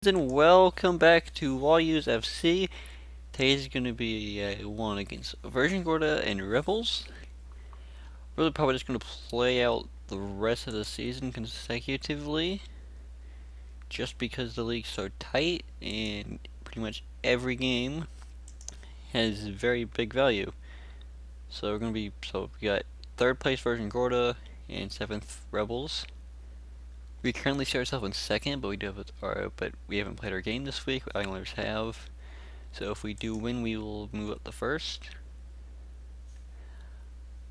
then welcome back to Wolues FC. Today's going to be one against Virgin Gorda and Rebels. Really probably just going to play out the rest of the season consecutively, just because the league's so tight and pretty much every game has very big value. So we got third place Virgin Gorda and 7th Rebels. We currently see ourselves in second, but we haven't played our game this week. Islanders have. So if we do win, we will move up to first.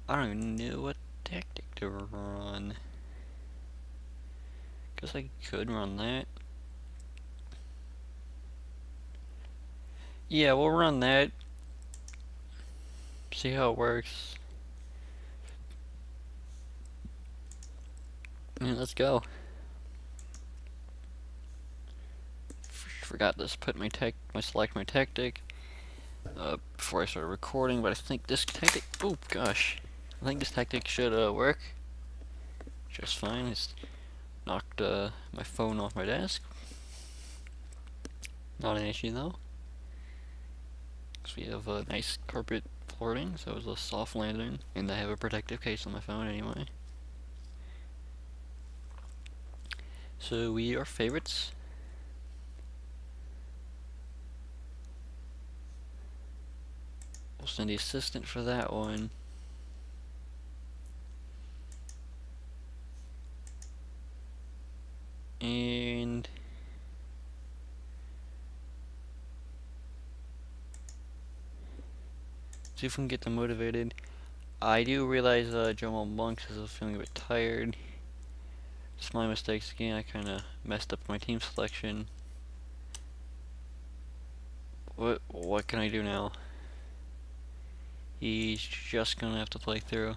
I don't even know what tactic to run. Guess I could run that. Yeah, we'll run that. See how it works. And let's go. Forgot to put select my tactic before I started recording, but I think this tactic. Oh gosh, I think this tactic should work just fine. It's knocked my phone off my desk. Not an issue though, because we have a nice carpet flooring, so it's a soft landing, and I have a protective case on my phone anyway. So we are favorites. We'll send the assistant for that one. And see if we can get them motivated. I do realize Jamal Monks is feeling a bit tired. It's my mistakes again. I kind of messed up my team selection. What can I do now? He's just gonna have to play through.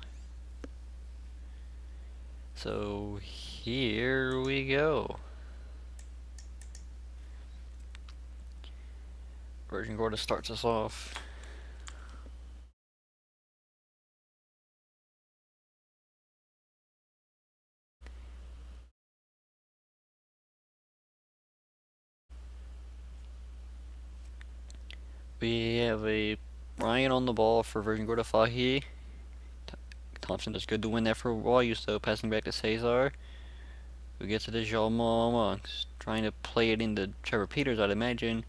So here we go. Virgin Gorda starts us off. We have a Ryan on the ball for Virgin Gorda. Fahi. Thompson does good to win that for Wolues, though, passing back to Cesar, who gets it to Jamal Monks, trying to play it into Trevor Peters, I'd imagine.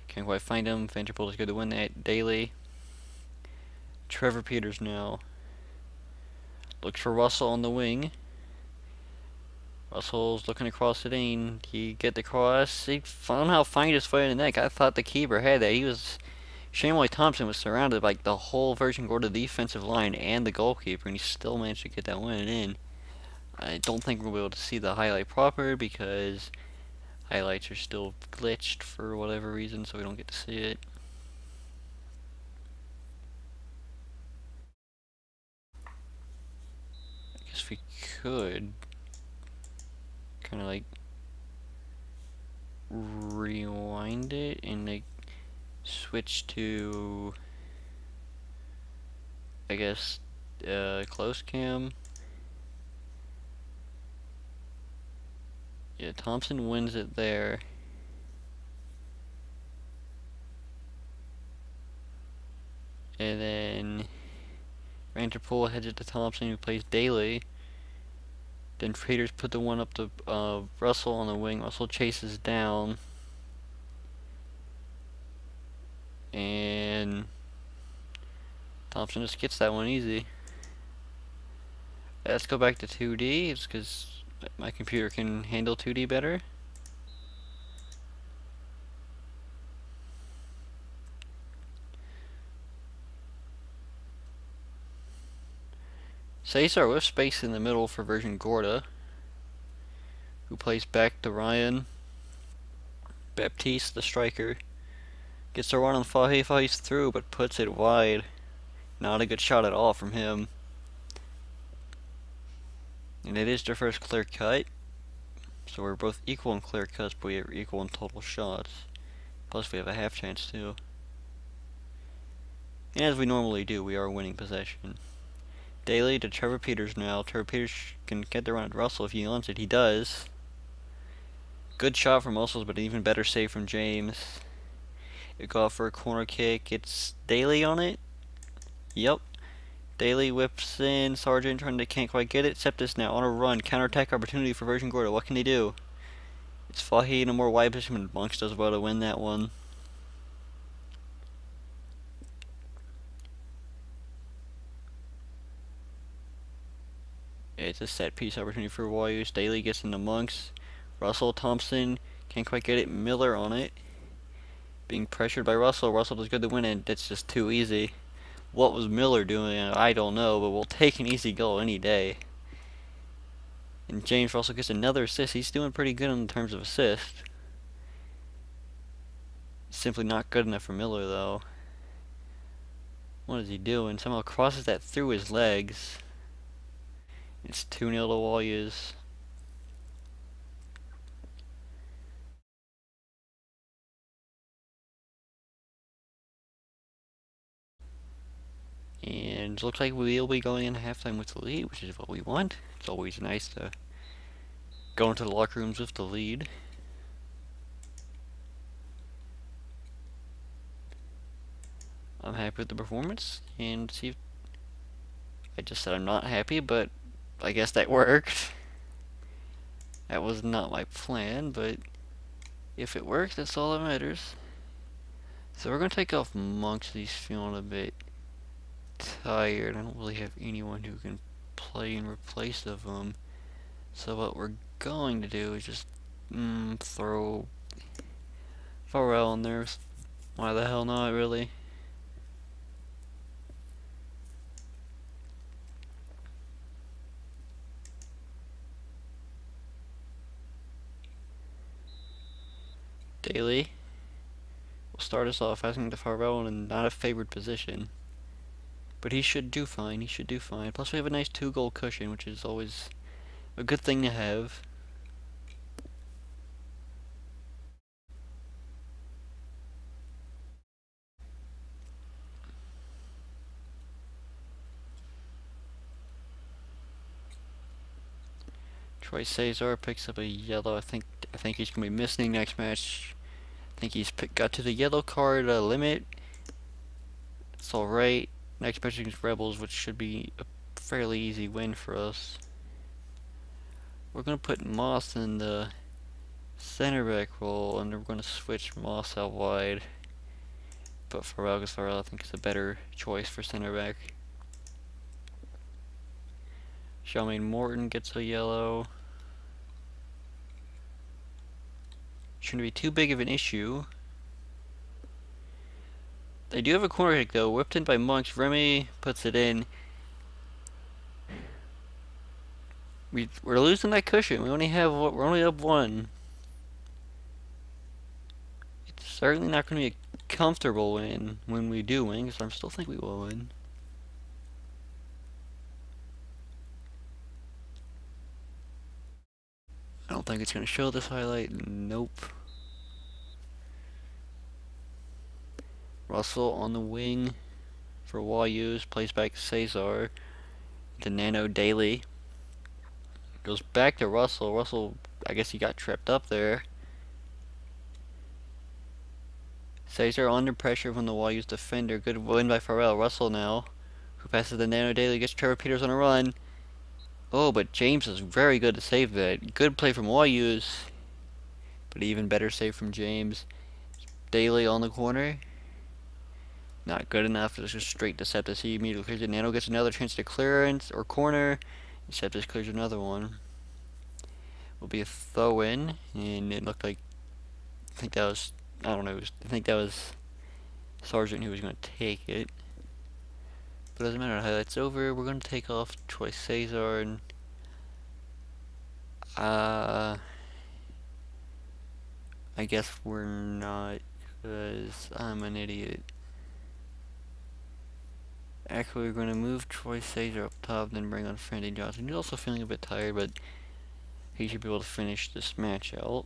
Can't quite find him. Vanderpool is good to win that. Daly. Trevor Peters now. Looks for Russell on the wing. Russell's looking across it in. He get the cross. He somehow finds his foot in the net. I thought the keeper had that. Shamroy Thompson was surrounded by the whole Virgin Gorda defensive line and the goalkeeper, and he still managed to get that one in. I don't think we'll be able to see the highlight proper because highlights are still glitched for whatever reason, so we don't get to see it. I guess we could kind of like rewind it and like switch to, I guess, close cam. Yeah, Thompson wins it there. And then Vanderpool heads it to Thompson, who plays Daly. Then Peters put the one up to Russell on the wing. Russell chases down. And Thompson just gets that one easy. Let's go back to 2D. It's because my computer can handle 2D better. Cesar with space in the middle for Virgin Gorda, who plays back to Ryan. Baptiste, the striker, gets a run on Fahi. Fahi's through, but puts it wide. Not a good shot at all from him. And it is their first clear cut. So we're both equal in clear cuts, but we are equal in total shots. Plus we have a half chance too. And as we normally do, we are winning possession. Daly to Trevor Peters now. Trevor Peters can get the run at Russell if he wants it. He does. Good shot from Muscles, but an even better save from James. It got for a corner kick. It's Daly on it. Yep. Daly whips in. Sargent can't quite get it. Septis now on a run. Counterattack opportunity for Virgin Gorda. What can they do? It's Fahy in a more wide position, and Monks does well to win that one. It's a set piece opportunity for Warriors. Daly gets into Monks. Russell Thompson can't quite get it. Miller on it. Being pressured by Russell. Russell does good to win it. That's just too easy. What was Miller doing? I don't know, but we'll take an easy goal any day. And James Russell gets another assist. He's doing pretty good in terms of assist. Simply not good enough for Miller, though. What is he doing? Somehow crosses that through his legs. It's 2-0 to Warriors. And it looks like we'll be going into halftime with the lead, which is what we want. It's always nice to go into the locker rooms with the lead. I'm happy with the performance, and see if I just said I'm not happy, but I guess that worked. That was not my plan, but if it works, that's all that matters. So we're gonna take off Monks. He's feeling a bit tired. I don't really have anyone who can play in replace of him. So what we're going to do is just throw Farrell in there. Why the hell not, really? Daly will start us off asking the Farrell in not a favored position. But he should do fine. He should do fine. Plus we have a nice 2-goal cushion, which is always a good thing to have. Troy Cesar picks up a yellow. I think he's gonna be missing next match. I think he's got to the yellow card limit. It's all right. Next match against Rebels, which should be a fairly easy win for us. We're gonna put Moss in the center back role, and we're gonna switch Moss out wide. But Farrell, because Farrell I think is a better choice for center back. Charmaine Morton gets a yellow. Shouldn't be too big of an issue. They do have a corner kick though, whipped in by Monks. Remy puts it in. We're losing that cushion. We're only up one. It's certainly not going to be a comfortable win when we do win, because I still think we will win. I don't think it's going to show this highlight. Nope. Russell on the wing for Wolues. Plays back to Cesar. To Nano Daly. Goes back to Russell. Russell, I guess he got tripped up there. Cesar under pressure from the Wolues defender. Good win by Farrell. Russell now, who passes the Nano Daly, gets Trevor Peters on a run. Oh, but James is very good to save that. Good play from Wolues, but even better save from James. Daly on the corner. Not good enough. It's just straight to Septis. He immediately clears it. Nano gets another chance to clearance or corner. Septis clears another one. Will be a throw in, and it looked like I think that was Sargent who was going to take it. But it doesn't matter. Highlights over. We're going to take off Troy Cesar and I guess we're not, because I'm an idiot. Actually, we're going to move Troy Cesar up top, then bring on Frandy Johnson. He's also feeling a bit tired, but he should be able to finish this match out.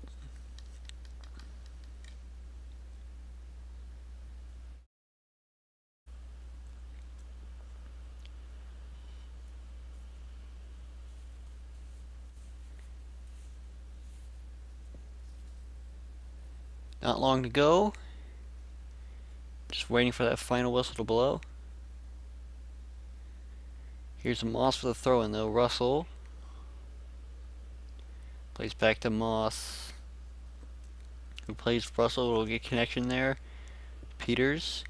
Not long to go. Just waiting for that final whistle to blow. Here's Moss for the throw-in though. Russell plays back to Moss, who plays Russell. Will get connection there. Peters.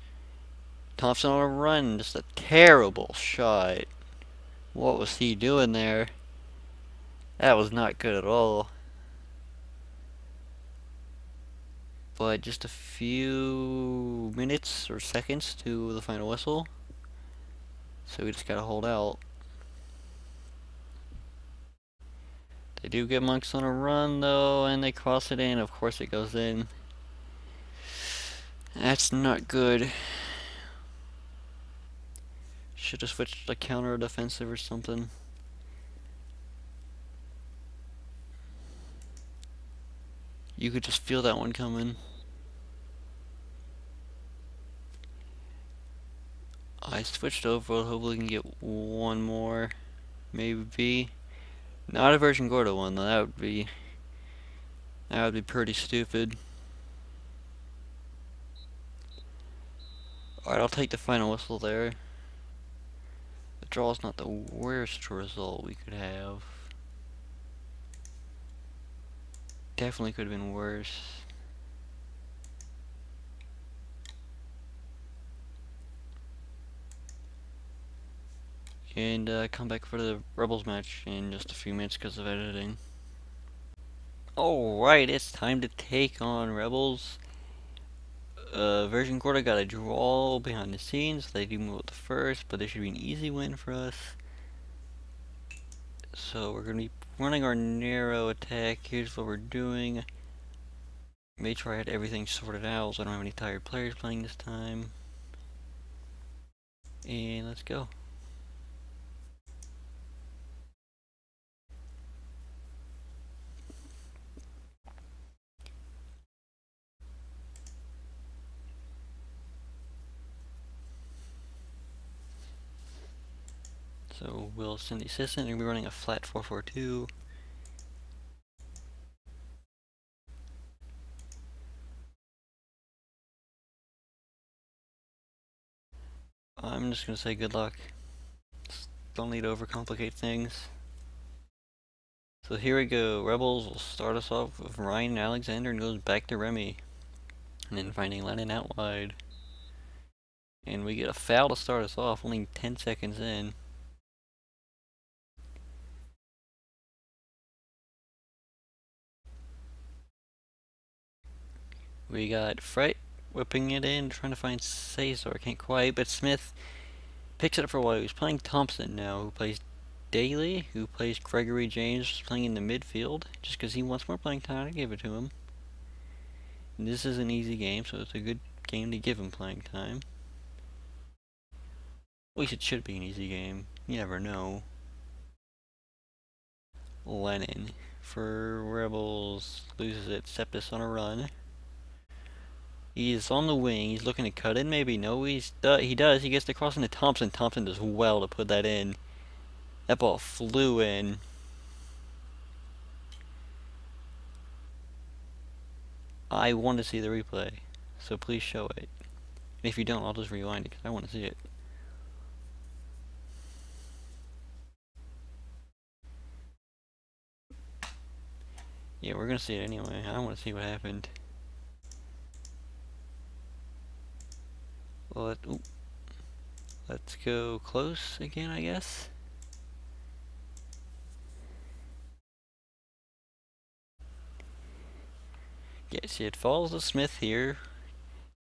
Thompson on a run. Just a terrible shot. What was he doing there? That was not good at all. But just a few minutes or seconds to the final whistle. So we just gotta hold out. They do get Monks on a run though, and they cross it in. Of course it goes in. That's not good. Should have switched to counter defensive or something. You could just feel that one coming. I switched over, hopefully we can get one more. Maybe. Not a Virgin Gorda one though, that would be pretty stupid. Alright, I'll take the final whistle there. The draw is not the worst result we could have. Definitely could have been worse. And come back for the Rebels match in just a few minutes because of editing. Alright, it's time to take on Rebels. Virgin Gorda got a draw behind the scenes. They do move up the first, but this should be an easy win for us. So we're going to be running our narrow attack. Here's what we're doing. Made sure I had everything sorted out so I don't have any tired players playing this time. And let's go. So we'll send the assistant and we're running a flat 4-4-2. I'm just gonna say good luck. Don't need to overcomplicate things. So here we go. Rebels will start us off with Ryan Alexander and goes back to Remy. And then finding Lennon out wide. And we get a foul to start us off, only 10 seconds in. We got Fright whipping it in, trying to find Cesar. Can't quite, but Smith picks it up for a while. He's playing Thompson now, who plays Daly, who plays Gregory James, playing in the midfield. Just because he wants more playing time, I give it to him. And this is an easy game, so it's a good game to give him playing time. At least it should be an easy game. You never know. Lennon for Rebels loses it. Septis on a run. He's on the wing. He's looking to cut in. Maybe no. He does. He gets the cross into Thompson. Thompson does well to put that in. That ball flew in. I want to see the replay, so please show it. And if you don't, I'll just rewind it because I want to see it. Yeah, we're gonna see it anyway. I want to see what happened. Well, let's go close again, I guess. Yeah, see, it falls to Smith here.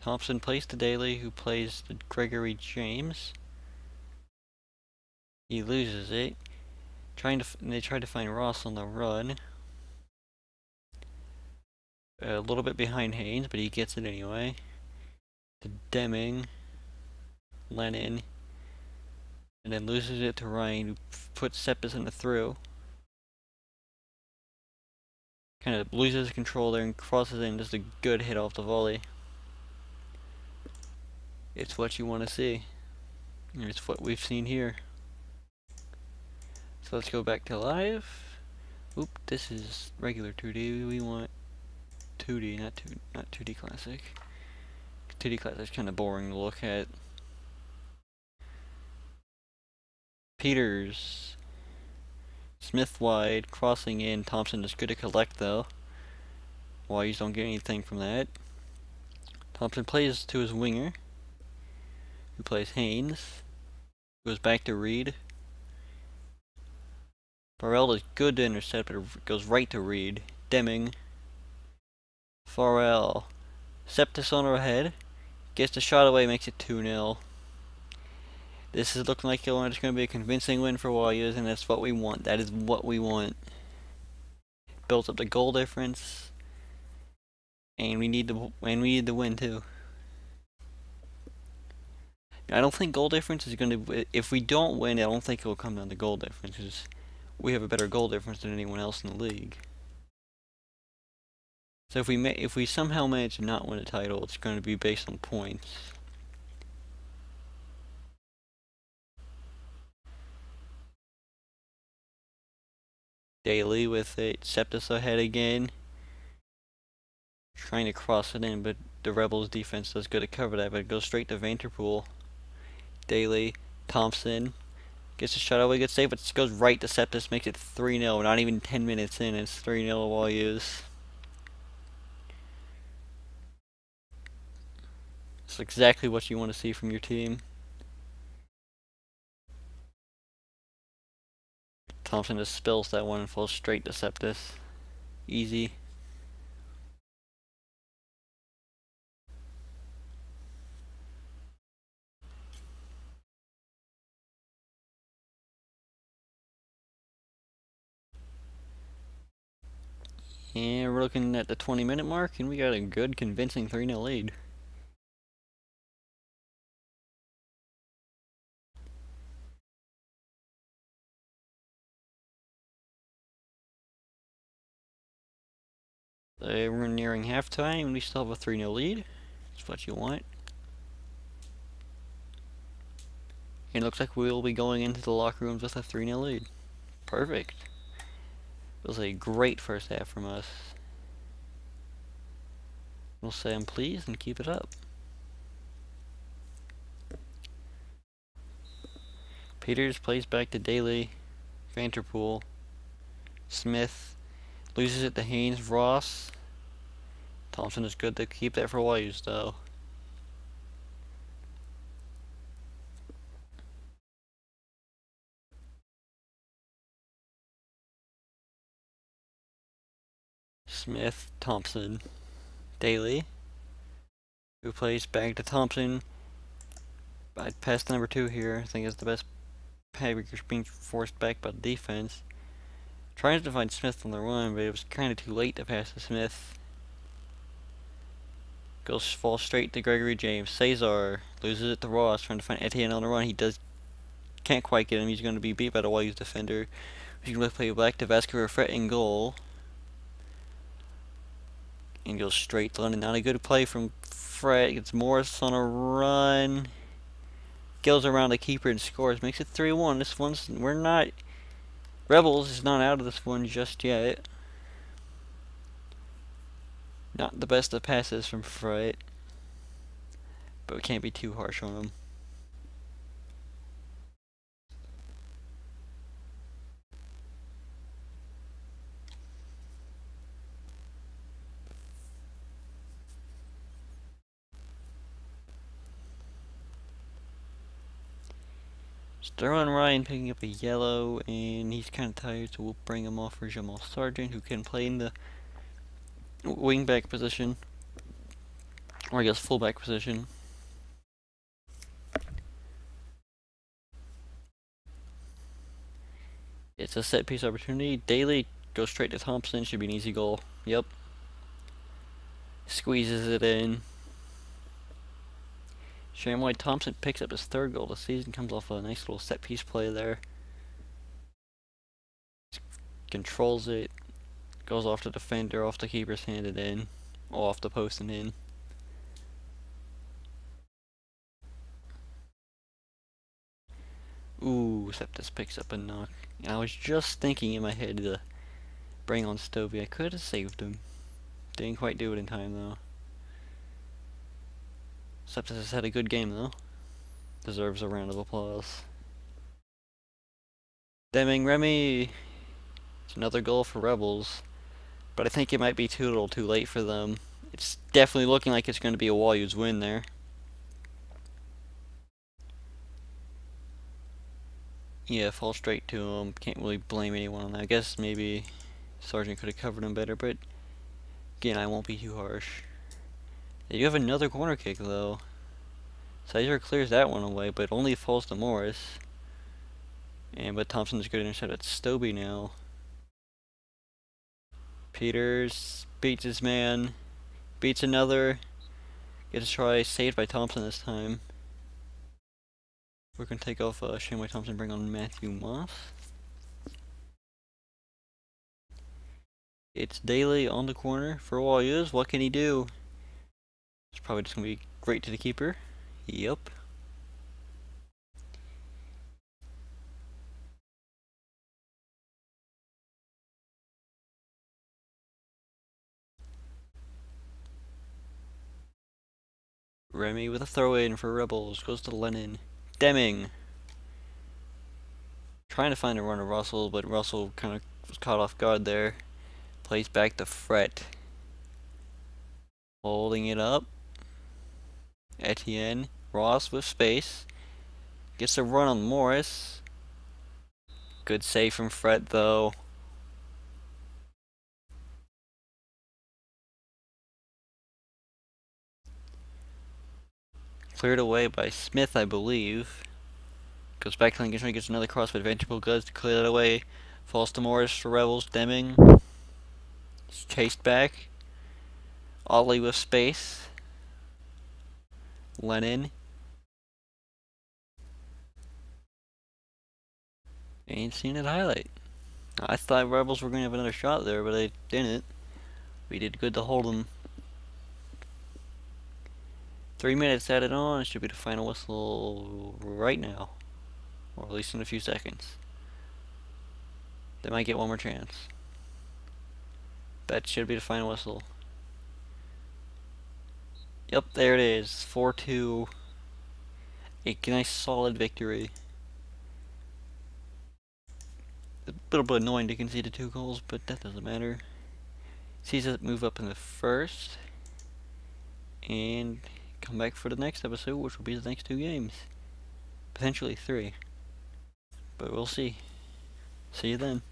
Thompson plays to Daly, who plays to Gregory James. He loses it. They try to find Ross on the run. A little bit behind Haynes, but he gets it anyway. To Deming. Lennon, and then loses it to Ryan, who puts Sepis in the through. Kind of loses control there and crosses in. Just a good hit off the volley. It's what you want to see. It's what we've seen here. So let's go back to live. Oop, this is regular 2D. We want 2D, not 2D Classic. 2D Classic is kind of boring to look at. Peters. Smith wide, crossing in. Thompson is good to collect though. Wolues don't get anything from that. Thompson plays to his winger, who plays Haynes. Goes back to Reed. Burrell is good to intercept, but it goes right to Reed. Deming. Farrell. Septis on her head. Gets the shot away, makes it 2-0. This is looking like it's going to be a convincing win for Wolues, and that's what we want. That is what we want. Builds up the goal difference, and we need the win too. I don't think goal difference is going to. If we don't win, I don't think it will come down to goal difference, because we have a better goal difference than anyone else in the league. So if we somehow manage to not win a title, it's going to be based on points. Daly with it, Septis ahead again. Trying to cross it in, but the Rebels defense does good to cover that, but it goes straight to Vanterpool. Daly, Thompson, gets a shot away, good save, but it goes right to Septis, makes it 3-0, not even 10 minutes in, it's 3-0 Wolues. It's exactly what you want to see from your team. Thompson just spills that one and falls straight to Septis. Easy. And we're looking at the 20-minute mark, and we got a good, convincing 3-0 lead. We're nearing halftime, and we still have a 3-0 lead. That's what you want. And it looks like we'll be going into the locker rooms with a 3-0 lead. Perfect. It was a great first half from us. We'll say I'm pleased and keep it up. Peters plays back to Daly. Vanterpool. Smith loses it to Haynes. Ross. Thompson is good to keep that for Wolues though. Smith, Thompson, Daly, who plays back to Thompson. I'd pass to number 2 here. I think it's the best pay because being forced back by the defense. Trying to find Smith on the run, but it was kind of too late to pass to Smith. Falls straight to Gregory James. Cesar loses it to Ross, trying to find Etienne on the run. He can't quite get him. He's going to be beat by the Wolues defender. He's going to play back to Vasquez Fret in goal. And goes straight to London. Not a good play from Fred. Gets Morris on a run. Goes around the keeper and scores. Makes it 3-1. This one's... We're not... Rebels is not out of this one just yet. Not the best of passes from Fred. But we can't be too harsh on him. Sterling Ryan picking up a yellow, and he's kind of tired, so we'll bring him off for Jamal Sargent, who can play in the wingback position, or I guess fullback position. It's a set piece opportunity. Daly goes straight to Thompson, should be an easy goal. Yep. Squeezes it in. Shamroy Thompson picks up his 3rd goal of the season, comes off a nice little set piece play there. Controls it, goes off the defender, off the keeper's hand and in, or off the post and in. Ooh, Septis picks up a knock. I was just thinking in my head to bring on Stovey. I could have saved him. Didn't quite do it in time, though. Septis has had a good game, though. Deserves a round of applause. Deming Remy! It's another goal for Rebels. But I think it might be too little too late for them. It's definitely looking like it's going to be a Wolues win there. Yeah, fall straight to him. Can't really blame anyone on that. I guess maybe Sergeant could have covered him better, but again, I won't be too harsh. They do have another corner kick, though. Sizer clears that one away, but only falls to Morris. But Thompson's good intercept at Stobie now. Peters beats his man. Beats another. Gets a try. Saved by Thompson this time. We're going to take off Shamway Thompson, bring on Matthew Moss. It's Daly on the corner for Wolues. What can he do? It's probably just going to be great to the keeper. Yep. Remy with a throw-in for Rebels. Goes to Lennon. Deming. Trying to find a run of Russell, but Russell kind of was caught off guard there. Plays back to Fret. Holding it up. Etienne. Ross with space. Gets a run on Morris. Good save from Fret, though. Cleared away by Smith, I believe. Goes back to Lincoln, gets another cross, but Ventricle goes to clear that away. Falls to Morris for Rebels. Deming. It's chased back. Ollie with space. Lennon. Ain't seen it highlight. I thought Rebels were going to have another shot there, but they didn't. We did good to hold them. 3 minutes added on. It should be the final whistle right now. Or at least in a few seconds. They might get one more chance. That should be the final whistle. Yep, there it is. 4-2. A nice solid victory. A little bit annoying to concede the 2 goals, but that doesn't matter. Sees us move up in the first. And come back for the next episode, which will be the next 2 games. Potentially 3. But we'll see. See you then.